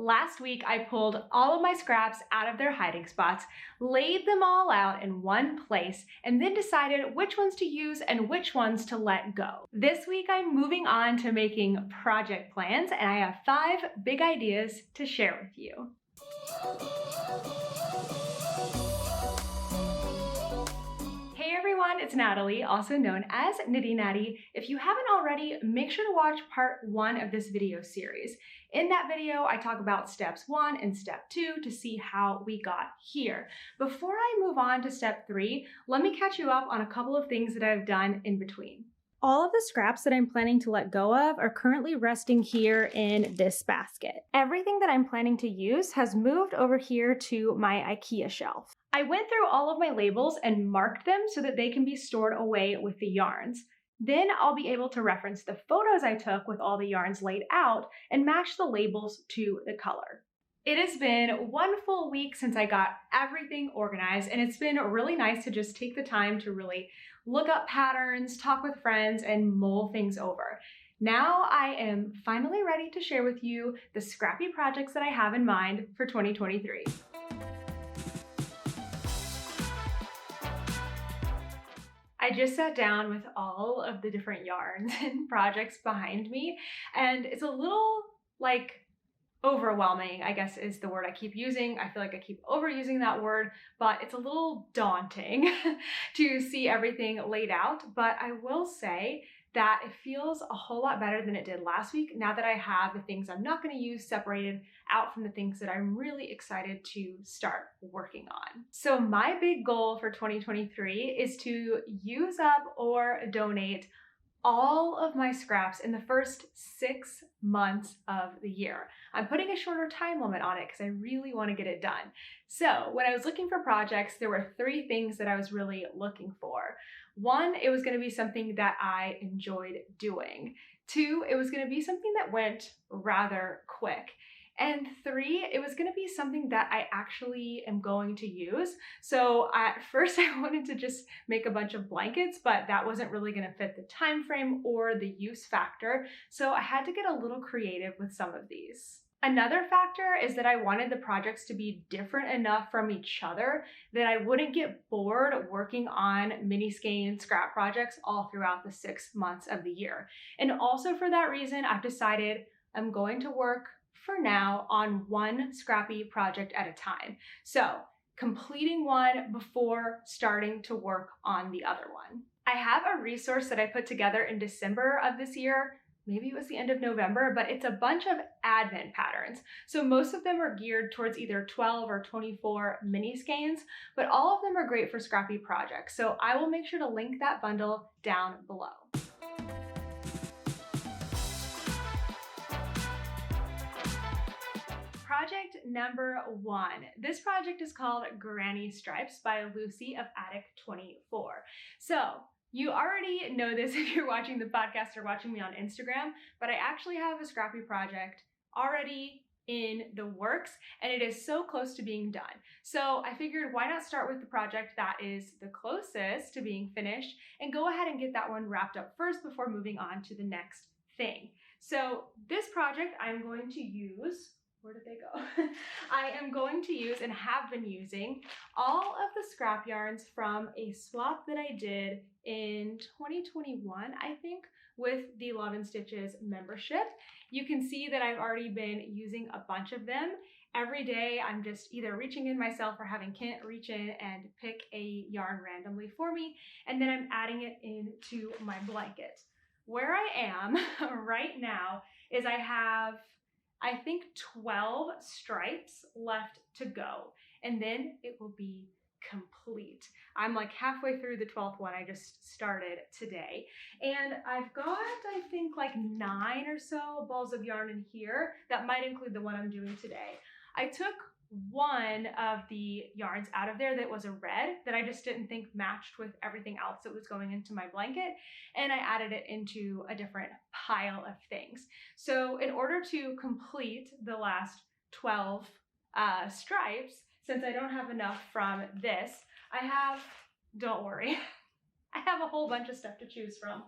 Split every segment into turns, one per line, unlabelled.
Last week, I pulled all of my scraps out of their hiding spots, laid them all out in one place, and then decided which ones to use and which ones to let go. This week, I'm moving on to making project plans, and I have 5 big ideas to share with you. Hey everyone, it's Natalie, also known as Nitty Natty. If you haven't already, make sure to watch part 1 of this video series. In that video, I talk about steps 1 and step 2 to see how we got here. Before I move on to step 3, let me catch you up on a couple of things that I've done in between. All of the scraps that I'm planning to let go of are currently resting here in this basket. Everything that I'm planning to use has moved over here to my IKEA shelf. I went through all of my labels and marked them so that they can be stored away with the yarns. Then I'll be able to reference the photos I took with all the yarns laid out and match the labels to the color. It has been 1 full week since I got everything organized, and it's been really nice to just take the time to really look up patterns, talk with friends, and mull things over. Now I am finally ready to share with you the scrappy projects that I have in mind for 2023. I just sat down with all of the different yarns and projects behind me, and it's a little overwhelming, I guess is the word I keep using. I feel like I keep overusing that word, but it's a little daunting to see everything laid out. But I will say that it feels a whole lot better than it did last week now that I have the things I'm not going to use separated out from the things that I'm really excited to start working on. So my big goal for 2023 is to use up or donate all of my scraps in the first 6 months of the year. I'm putting a shorter time limit on it because I really want to get it done. So when I was looking for projects, there were 3 things that I was really looking for. 1, it was going to be something that I enjoyed doing. 2, it was going to be something that went rather quick. And 3, it was going to be something that I actually am going to use. So at first I wanted to just make a bunch of blankets, but that wasn't really going to fit the time frame or the use factor. So I had to get a little creative with some of these. Another factor is that I wanted the projects to be different enough from each other that I wouldn't get bored working on mini skein scrap projects all throughout the 6 months of the year. And also for that reason, I've decided I'm going to work for now on 1 scrappy project at a time. So completing one before starting to work on the other one. I have a resource that I put together in December of this year. Maybe it was the end of November, but it's a bunch of Advent patterns. So most of them are geared towards either 12 or 24 mini skeins, but all of them are great for scrappy projects. So I will make sure to link that bundle down below. Project number 1. This project is called Granny Stripes by Lucy of Attic 24. So you already know this if you're watching the podcast or watching me on Instagram, but I actually have a scrappy project already in the works, and it is so close to being done. So I figured why not start with the project that is the closest to being finished and go ahead and get that one wrapped up first before moving on to the next thing. So this project I'm going to use, where did they go? I am going to use and have been using all of the scrap yarns from a swap that I did in 2021, I think, with the Love and Stitches membership. You can see that I've already been using a bunch of them. Every day I'm just either reaching in myself or having Kent reach in and pick a yarn randomly for me, and then I'm adding it into my blanket. Where I am right now is I have, I think, 12 stripes left to go, and then it will be complete. I'm like halfway through the 12th one. I just started today, and I've got, I think, like 9 or so balls of yarn in here. That might include the one I'm doing today. I took one of the yarns out of there that was a red that I just didn't think matched with everything else that was going into my blanket, and I added it into a different pile of things. So in order to complete the last 12 stripes, since I don't have enough from this, I have, don't worry, I have a whole bunch of stuff to choose from.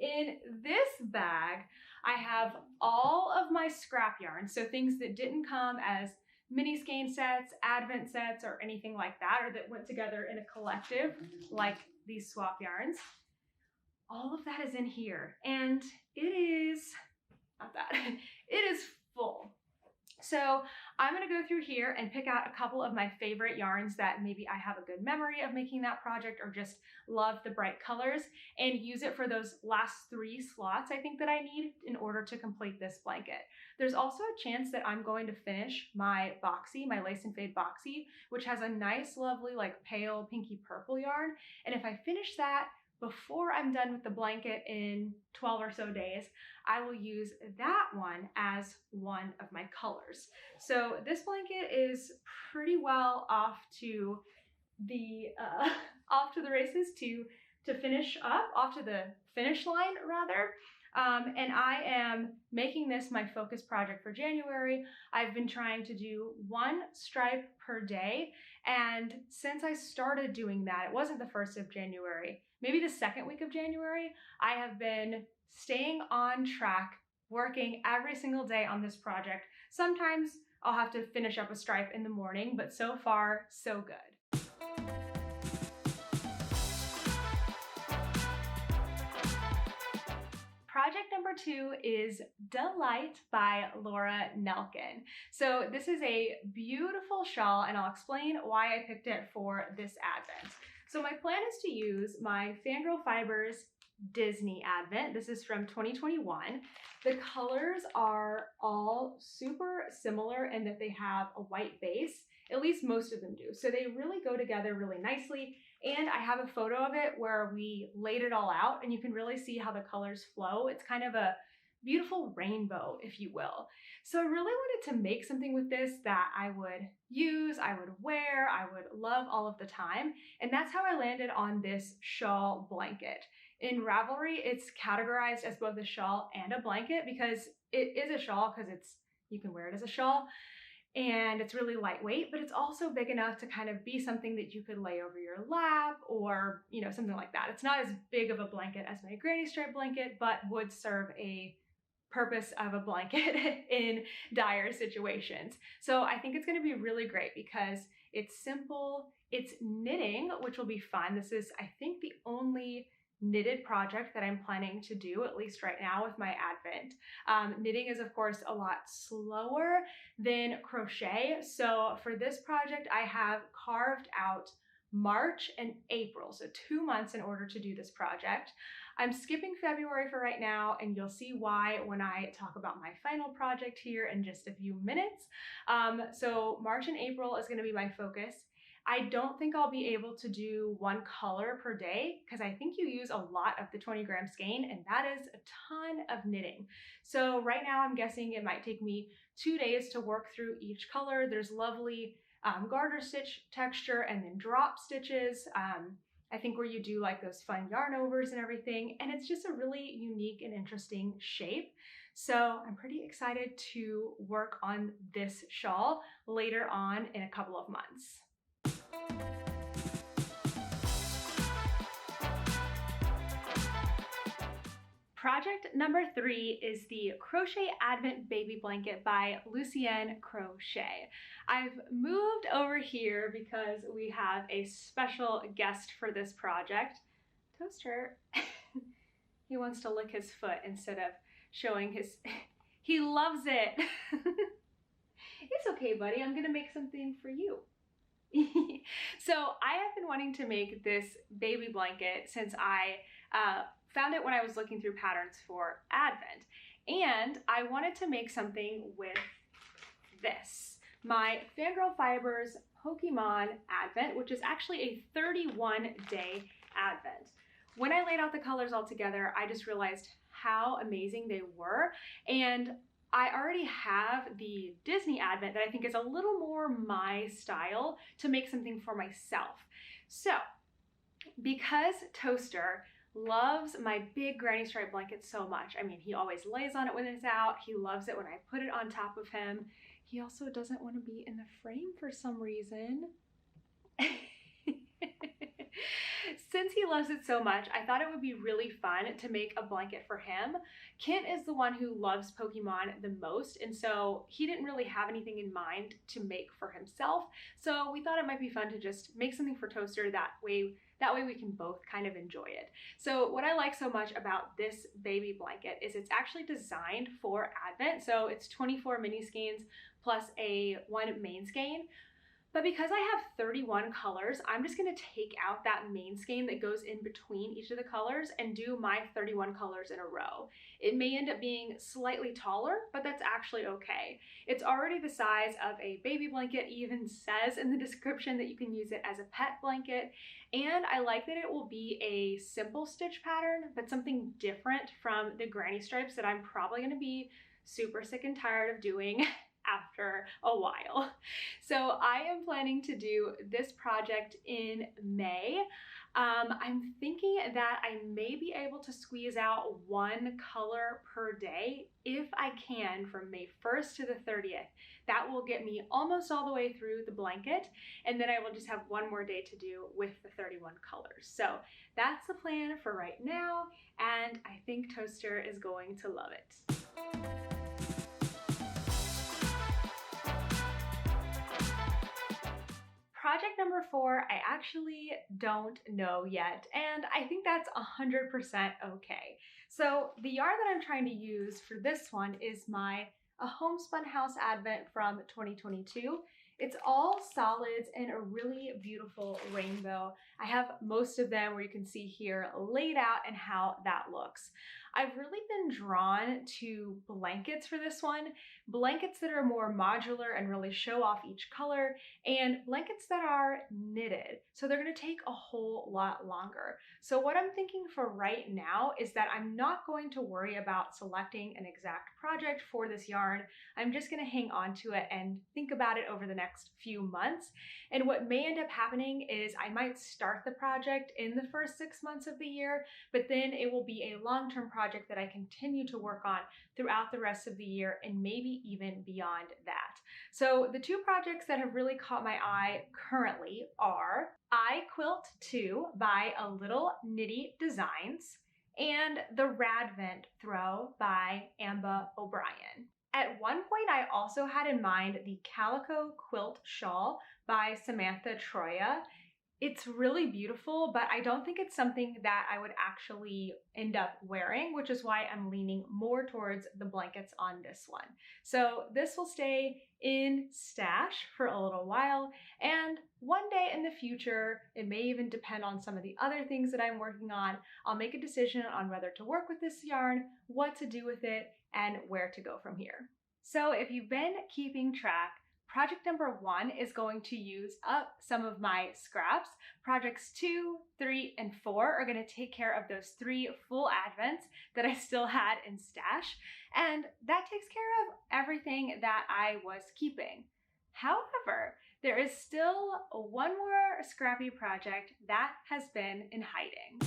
In this bag, I have all of my scrap yarns, so things that didn't come as mini skein sets, advent sets, or anything like that, or that went together in a collective, like these swap yarns. All of that is in here, and it is, not that, it is full. So I'm gonna go through here and pick out a couple of my favorite yarns that maybe I have a good memory of making that project or just love the bright colors, and use it for those last 3 slots I think that I need in order to complete this blanket. There's also a chance that I'm going to finish my boxy, my lace and fade boxy, which has a nice, lovely, like pale pinky purple yarn. And if I finish that before I'm done with the blanket in 12 or so days, I will use that one as one of my colors. So this blanket is pretty well off to the races to finish up, off to the finish line rather. And I am making this my focus project for January. I've been trying to do 1 stripe per day, and since I started doing that, it wasn't the 1st of January, maybe the 2nd week of January, I have been staying on track, working every single day on this project. Sometimes I'll have to finish up a stripe in the morning, but so far, so good. Project number 2 is Delight by Laura Nelkin. So this is a beautiful shawl, and I'll explain why I picked it for this Advent. So my plan is to use my Fangirl Fibers Disney Advent. This is from 2021. The colors are all super similar in that they have a white base. At least most of them do. So they really go together really nicely. And I have a photo of it where we laid it all out, and you can really see how the colors flow. It's kind of a beautiful rainbow, if you will. So I really wanted to make something with this that I would use, I would wear, I would love all of the time. And that's how I landed on this shawl blanket. In Ravelry, it's categorized as both a shawl and a blanket because it is a shawl because you can wear it as a shawl. And it's really lightweight, but it's also big enough to kind of be something that you could lay over your lap or, you know, something like that. It's not as big of a blanket as my granny stripe blanket, but would serve a purpose of a blanket in dire situations. So I think it's going to be really great because it's simple, it's knitting, which will be fun. This is, I think, the only knitted project that I'm planning to do, at least right now with my Advent. Knitting is of course a lot slower than crochet. So for this project, I have carved out March and April, so 2 months in order to do this project. I'm skipping February for right now, and you'll see why when I talk about my final project here in just a few minutes. So March and April is going to be my focus. I don't think I'll be able to do 1 color per day because I think you use a lot of the 20-gram skein, and that is a ton of knitting. So right now I'm guessing it might take me 2 days to work through each color. There's lovely garter stitch texture and then drop stitches. I think where you do like those fun yarn overs and everything, and it's just a really unique and interesting shape. So I'm pretty excited to work on this shawl later on in a couple of months. Project number 3 is the Crochet Advent Baby Blanket by Lucienne Crochet. I've moved over here because we have a special guest for this project. Toaster, he wants to lick his foot instead of showing his, he loves it. It's okay, buddy, I'm gonna make something for you. So I have been wanting to make this baby blanket since I found it when I was looking through patterns for Advent, and I wanted to make something with this, my Fangirl Fibers Pokemon Advent, which is actually a 31-day Advent. When I laid out the colors all together, I just realized how amazing they were, and I already have the Disney Advent that I think is a little more my style to make something for myself. So, because Toaster loves my big granny stripe blanket so much, I mean, he always lays on it when it's out, he loves it when I put it on top of him, he also doesn't want to be in the frame for some reason. Since he loves it so much, I thought it would be really fun to make a blanket for him. Kent is the one who loves Pokemon the most, and so he didn't really have anything in mind to make for himself. So we thought it might be fun to just make something for Toaster that way we can both kind of enjoy it. So what I like so much about this baby blanket is it's actually designed for Advent. So it's 24 mini skeins plus one main skein. But because I have 31 colors, I'm just gonna take out that main skein that goes in between each of the colors and do my 31 colors in a row. It may end up being slightly taller, but that's actually okay. It's already the size of a baby blanket. It even says in the description that you can use it as a pet blanket. And I like that it will be a simple stitch pattern, but something different from the granny stripes that I'm probably gonna be super sick and tired of doing after a while. So I am planning to do this project in May. I'm thinking that I may be able to squeeze out one color per day if I can from May 1st to the 30th. That will get me almost all the way through the blanket, and then I will just have one more day to do with the 31 colors. So that's the plan for right now, and I think Toaster is going to love it. Project number 4, I actually don't know yet, and I think that's 100% okay. So the yarn that I'm trying to use for this one is my Homespun House Advent from 2022. It's all solids in a really beautiful rainbow. I have most of them where you can see here laid out and how that looks. I've really been drawn to blankets for this one, blankets that are more modular and really show off each color, and blankets that are knitted. So they're gonna take a whole lot longer. So what I'm thinking for right now is that I'm not going to worry about selecting an exact project for this yarn. I'm just gonna hang on to it and think about it over the next few months. And what may end up happening is I might start the project in the first 6 months of the year, but then it will be a long-term project that I continue to work on throughout the rest of the year and maybe even beyond that. So the two projects that have really caught my eye currently are I Quilt 2 by A Little Nitty Designs and the Radvent Throw by Amba O'Brien. At one point, I also had in mind the Calico Quilt Shawl by Samantha Troya. It's really beautiful, but I don't think it's something that I would actually end up wearing, which is why I'm leaning more towards the blankets on this one. So this will stay in stash for a little while, and one day in the future, it may even depend on some of the other things that I'm working on, I'll make a decision on whether to work with this yarn, what to do with it, and where to go from here. So if you've been keeping track, project number 1 is going to use up some of my scraps. Projects 2, 3, and 4 are going to take care of those 3 full Advents that I still had in stash. And that takes care of everything that I was keeping. However, there is still one more Scrappy project that has been in hiding.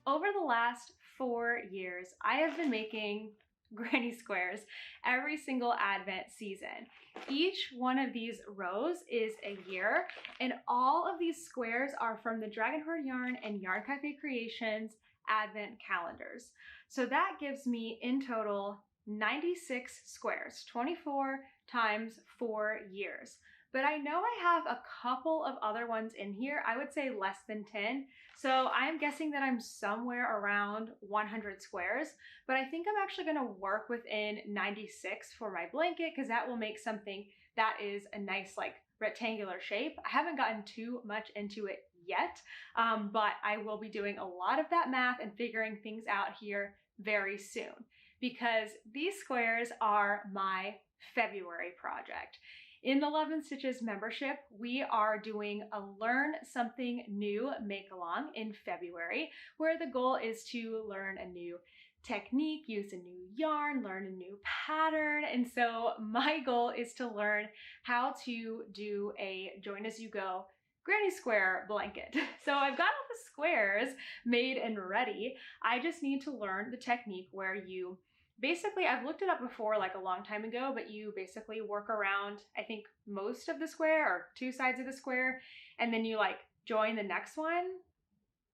Over the last 4 years, I have been making granny squares every single Advent season. Each one of these rows is a year, and all of these squares are from the Dragon Horde Yarn and Yarn Cafe Creations Advent calendars. So that gives me in total 96 squares, 24 times 4 years. But I know I have a couple of other ones in here, I would say less than 10. So I'm guessing that I'm somewhere around 100 squares, but I think I'm actually gonna work within 96 for my blanket because that will make something that is a nice like rectangular shape. I haven't gotten too much into it yet, but I will be doing a lot of that math and figuring things out here very soon because these squares are my February project. In the Love and Stitches membership, we are doing a Learn Something New make-along in February, where the goal is to learn a new technique, use a new yarn, learn a new pattern. And so my goal is to learn how to do a join as you go granny square blanket. So I've got all the squares made and ready. I just need to learn the technique where you basically, I've looked it up before, like a long time ago, but you basically work around, I think, most of the square or two sides of the square, and then you like join the next one.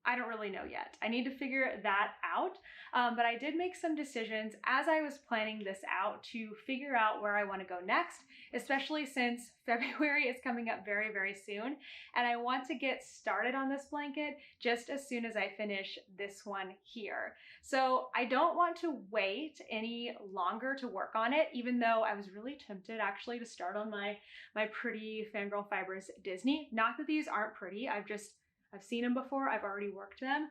I don't really know yet. I need to figure that out. But I did make some decisions as I was planning this out to figure out where I want to go next, especially since February is coming up very, very soon. And I want to get started on this blanket just as soon as I finish this one here. So I don't want to wait any longer to work on it, even though I was really tempted actually to start on my pretty Fangirl Fibers Disney. Not that these aren't pretty, I've seen them before, I've already worked them.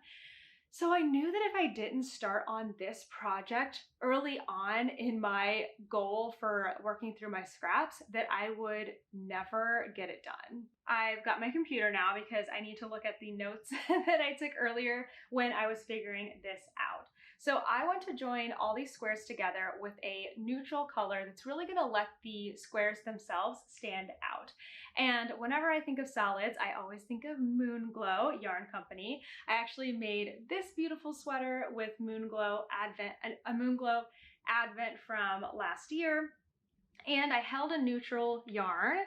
So I knew that if I didn't start on this project early on in my goal for working through my scraps, that I would never get it done. I've got my computer now because I need to look at the notes that I took earlier when I was figuring this out. So I want to join all these squares together with a neutral color that's really gonna let the squares themselves stand out. And whenever I think of solids, I always think of Moonglow Yarn Company. I actually made this beautiful sweater with Moonglow Advent, a Moonglow Advent from last year. And I held a neutral yarn,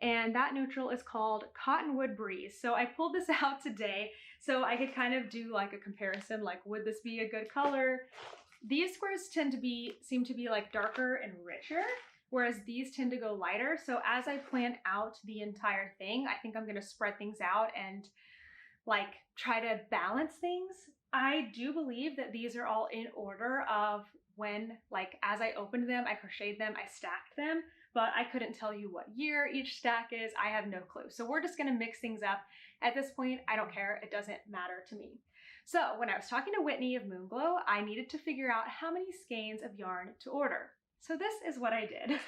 and that neutral is called Cottonwood Breeze. So I pulled this out today so I could kind of do like a comparison, like would this be a good color? These squares seem to be like darker and richer, whereas these tend to go lighter. So as I plan out the entire thing, I think I'm gonna spread things out and like try to balance things. I do believe that these are all in order of when, like as I opened them, I crocheted them, I stacked them, but I couldn't tell you what year each stack is. I have no clue. So we're just gonna mix things up. At this point, I don't care, it doesn't matter to me. So when I was talking to Whitney of Moonglow, I needed to figure out how many skeins of yarn to order. So this is what I did.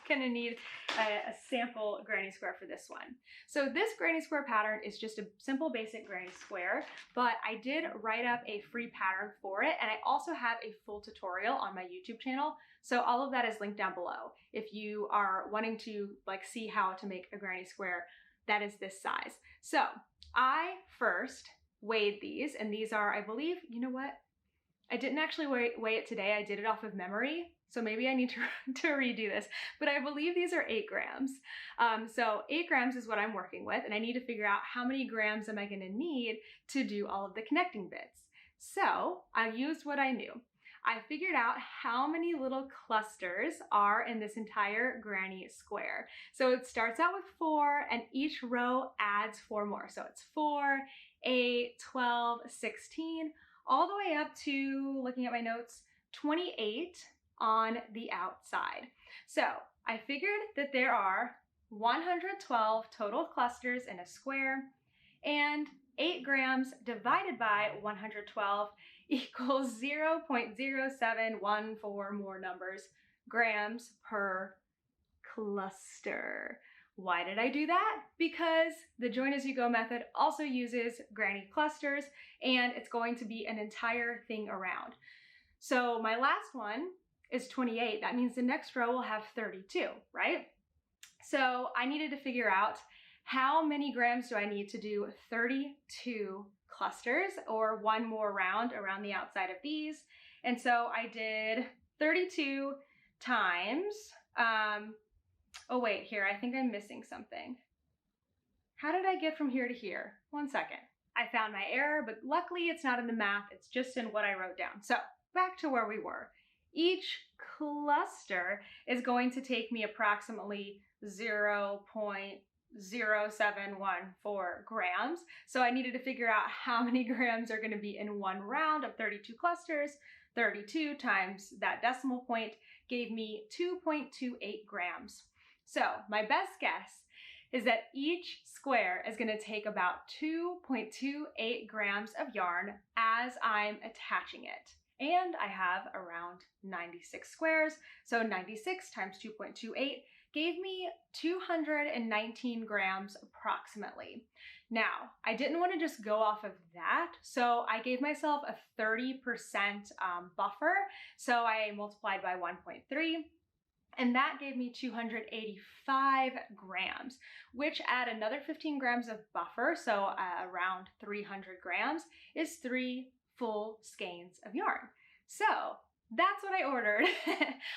Gonna need a sample granny square for this one. So this granny square pattern is just a simple basic granny square, but I did write up a free pattern for it, and I also have a full tutorial on my YouTube channel. So all of that is linked down below. If you are wanting to like see how to make a granny square that is this size. So I first weighed these, and these are, I believe, you know what? I didn't actually weigh it today. I did it off of memory. So maybe I need to redo this, but I believe these are 8 grams. So 8 grams is what I'm working with, and I need to figure out how many grams am I gonna need to do all of the connecting bits. So I used what I knew. I figured out how many little clusters are in this entire granny square. So it starts out with 4, and each row adds 4 more. So it's 4, 8, 12, 16, all the way up to, looking at my notes, 28 on the outside. So I figured that there are 112 total clusters in a square, and 8 grams divided by 112 equals 0.0714 more numbers, grams per cluster. Why did I do that? Because the join as you go method also uses granny clusters, and it's going to be an entire thing around. So my last one is 28. That means the next row will have 32, right? So I needed to figure out how many grams do I need to do 32 clusters, or one more round around the outside of these. And so I did 32 times, oh wait, here, I think I'm missing something. How did I get from here to here? One second. I found my error, but luckily it's not in the math, it's just in what I wrote down. So back to where we were. Each cluster is going to take me approximately 0.0714 grams. So I needed to figure out how many grams are going to be in one round of 32 clusters. 32 times that decimal point gave me 2.28 grams. So my best guess is that each square is going to take about 2.28 grams of yarn as I'm attaching it. And I have around 96 squares, so 96 times 2.28 gave me 219 grams approximately. Now, I didn't want to just go off of that, so I gave myself a 30% buffer, so I multiplied by 1.3, and that gave me 285 grams, which at another 15 grams of buffer, so around 300 grams, is 3 full skeins of yarn. So that's what I ordered.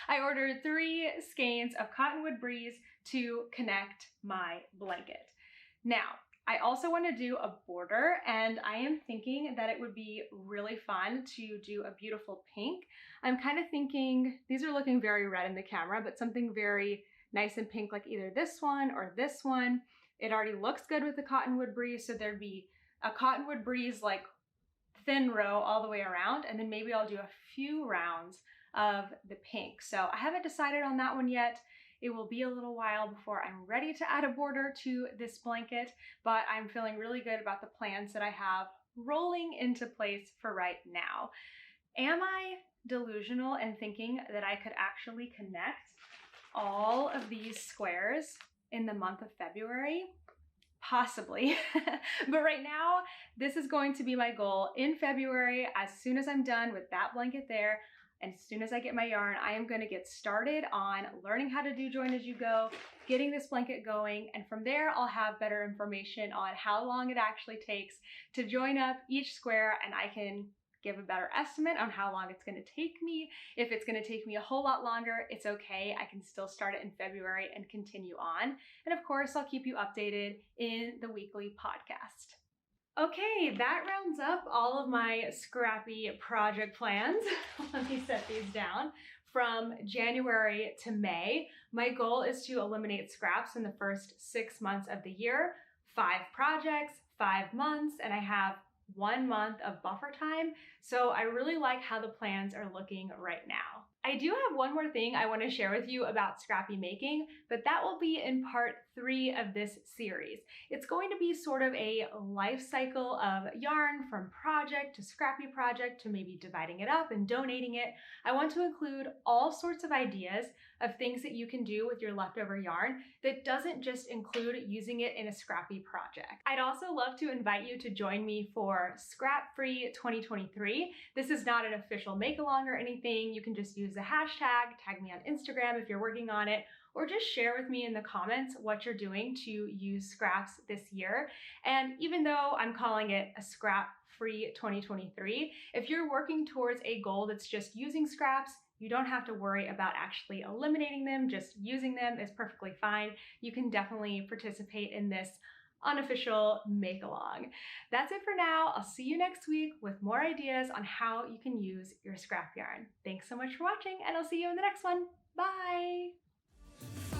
I ordered 3 skeins of Cottonwood Breeze to connect my blanket. Now, I also want to do a border, and I am thinking that it would be really fun to do a beautiful pink. I'm kind of thinking, these are looking very red in the camera, but something very nice and pink, like either this one or this one. It already looks good with the Cottonwood Breeze, so there'd be a Cottonwood Breeze like thin row all the way around, and then maybe I'll do a few rounds of the pink. So I haven't decided on that one yet. It will be a little while before I'm ready to add a border to this blanket, but I'm feeling really good about the plans that I have rolling into place for right now. Am I delusional in thinking that I could actually connect all of these squares in the month of February? Possibly. But right now, this is going to be my goal in February. As soon as I'm done with that blanket there, and as soon as I get my yarn, I am going to get started on learning how to do join as you go, getting this blanket going, and from there I'll have better information on how long it actually takes to join up each square, and I can give a better estimate on how long it's going to take me. If it's going to take me a whole lot longer, it's okay. I can still start it in February and continue on. And of course, I'll keep you updated in the weekly podcast. Okay, that rounds up all of my Scrappy project plans. Let me set these down. From January to May, my goal is to eliminate scraps in the first 6 months of the year. 5 projects, 5 months, and I have 1 month of buffer time. So I really like how the plans are looking right now. I do have one more thing I want to share with you about scrappy making, but that will be in part 3 of this series. It's going to be sort of a life cycle of yarn from project to scrappy project to maybe dividing it up and donating it. I want to include all sorts of ideas of things that you can do with your leftover yarn that doesn't just include using it in a scrappy project. I'd also love to invite you to join me for Scrap Free 2023. This is not an official make-along or anything. You can just use the hashtag, tag me on Instagram if you're working on it, or just share with me in the comments what you're doing to use scraps this year. And even though I'm calling it a Scrap Free 2023, if you're working towards a goal that's just using scraps, you don't have to worry about actually eliminating them. Just using them is perfectly fine. You can definitely participate in this unofficial make-along. That's it for now. I'll see you next week with more ideas on how you can use your scrap yarn. Thanks so much for watching, and I'll see you in the next one. Bye!